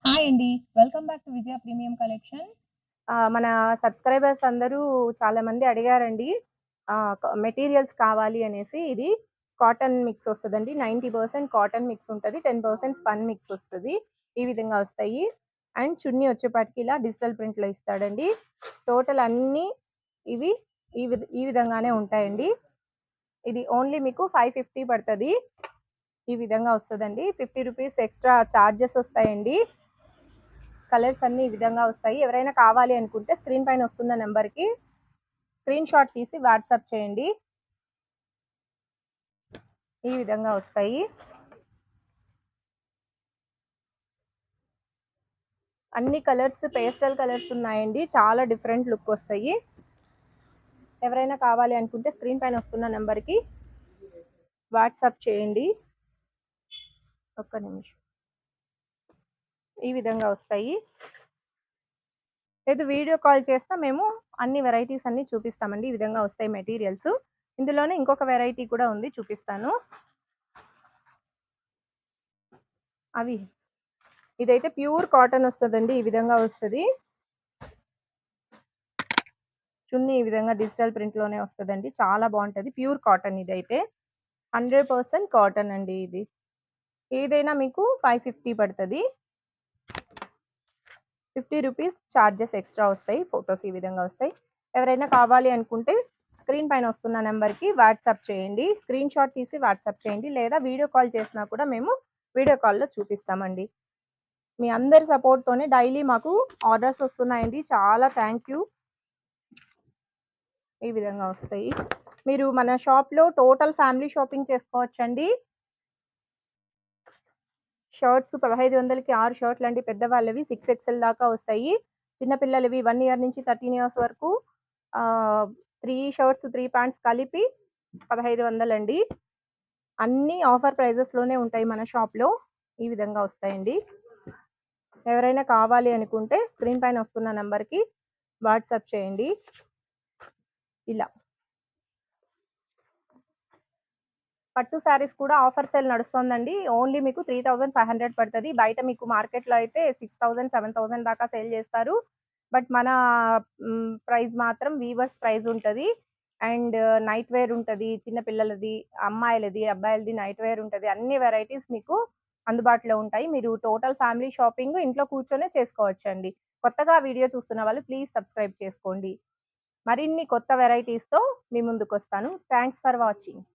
Hi అండి. Welcome back to Vijaya premium collection. మన subscribers అందరూ చాలామంది అడిగారండి. మెటీరియల్స్ కావాలి అనేసి. ఇది కాటన్ మిక్స్ ఒస్తదండి. 90% కాటన్ మిక్స్ ఉంటది. 10% స్పన్ మిక్స్ ఒస్తది. ఈ విధంగా ఒస్తాయి. అండ్ చున్నీ వచ్చేపాటికి ఇలా డిజిటల్ ప్రింట్‌లో ఇస్తాడండి. టోటల్ అన్నీ ఇవి ఈ విధంగానే ఉంటాయండి. ఇది ఓన్లీ మీకు 550 పడతది. ఈ విధంగా వస్తదండి. 50 రూపీస్ ఎక్స్‌ట్రా చార్జెస్ ఒస్తాయండి. కలర్స్ అన్నీ ఈ విధంగా వస్తాయి. ఎవరైనా కావాలి అనుకుంటే స్క్రీన్ పైన వస్తున్న నంబర్‌కి స్క్రీన్ షాట్ తీసి వాట్సాప్ చేయండి. ఈ విధంగా వస్తాయి. అన్ని కలర్స్ పేస్టల్ కలర్స్ ఉన్నాయండి. చాలా డిఫరెంట్ లుక్ వస్తాయి. ఎవరైనా కావాలి అనుకుంటే స్క్రీన్ పైన వస్తున్న నంబర్‌కి వాట్సాప్ చేయండి. ఒక్క నిమిషం. ఈ విధంగా వస్తాయి. లేదు వీడియో కాల్ చేస్తే మేము అన్ని వెరైటీస్ అన్నీ చూపిస్తామండి. ఈ విధంగా వస్తాయి మెటీరియల్స్. ఇందులోనే ఇంకొక వెరైటీ కూడా ఉంది చూపిస్తాను. అవి ఇదైతే ప్యూర్ కాటన్ వస్తదండి. ఈ విధంగా వస్తది. చున్నీ ఈ విధంగా డిజిటల్ ప్రింట్‌లోనే వస్తదండి. చాలా బావుంటది. ప్యూర్ కాటన్ ఇదైతే. 100% కాటన్ అండి ఇది. ఏదైనా మీకు 550 పడతది. 50 రూపీస్ చార్జెస్ ఎక్స్‌ట్రా వస్తాయి. ఫోటోస్ ఈ విధంగా వస్తాయి. ఎవరైనా కావాలి అనుకుంటే స్క్రీన్ పైన వస్తున్న నంబర్‌కి వాట్సాప్ చేయండి. స్క్రీన్ షాట్ తీసి వాట్సాప్ చేయండి. లేదా వీడియో కాల్ చేసినా కూడా మేము వీడియో కాల్‌లో చూపిస్తామండి. మీ అందరి సపోర్ట్‌తోనే డైలీ మాకు ఆర్డర్స్ వస్తున్నాయండి. చాలా థాంక్ యూ. ఈ విధంగా వస్తాయి. మీరు మన షాప్‌లో టోటల్ ఫ్యామిలీ షాపింగ్ చేసుకోవచ్చండి. షర్ట్స్ 1500కి 6 షర్ట్‌లండి పెద్దవాళ్ళవి 6 ఎక్స్‌ఎల్ దాకా వస్తాయి. చిన్న పిల్లలవి 1 ఇయర్ నుంచి 13 ఇయర్స్ వరకు 3 షర్ట్స్, 3 ప్యాంట్స్ కలిపి 1500 అండి. అన్నీ ఆఫర్ ప్రైజెస్‌లోనే ఉంటాయి మన షాప్‌లో. ఈ విధంగా వస్తాయండి. ఎవరైనా కావాలి అనుకుంటే స్క్రీన్ పైన వస్తున్న నంబర్‌కి వాట్సాప్ చేయండి. ఇలా. పట్టు శారీస్ కూడా ఆఫర్ సేల్ నడుస్తోందండి. ఓన్లీ మీకు 3500 పడతది. బయట మీకు మార్కెట్‌లో అయితే 6000, 7000 దాకా సేల్ చేస్తారు. బట్ మన ప్రైస్ మాత్రం వీవర్స్ ప్రైస్ ఉంటది. అండ్ నైట్ వేర్ ఉంటది. చిన్న పిల్లలది, అమ్మాయిలది, అబ్బాయిలది నైట్ వేర్ ఉంటది. అన్ని వెరైటీస్ మీకు అందుబాటులో ఉంటాయి. మీరు టోటల్ ఫ్యామిలీ షాపింగ్ ఇంట్లో కూర్చొనే చేసుకోవచ్చండి. కొత్తగా వీడియో చూస్తున్న వాళ్ళు ప్లీజ్ సబ్స్క్రైబ్ చేసుకోండి. మరిన్ని కొత్త వెరైటీస్‌తో మీ ముందుకొస్తాను. Thanks for watching.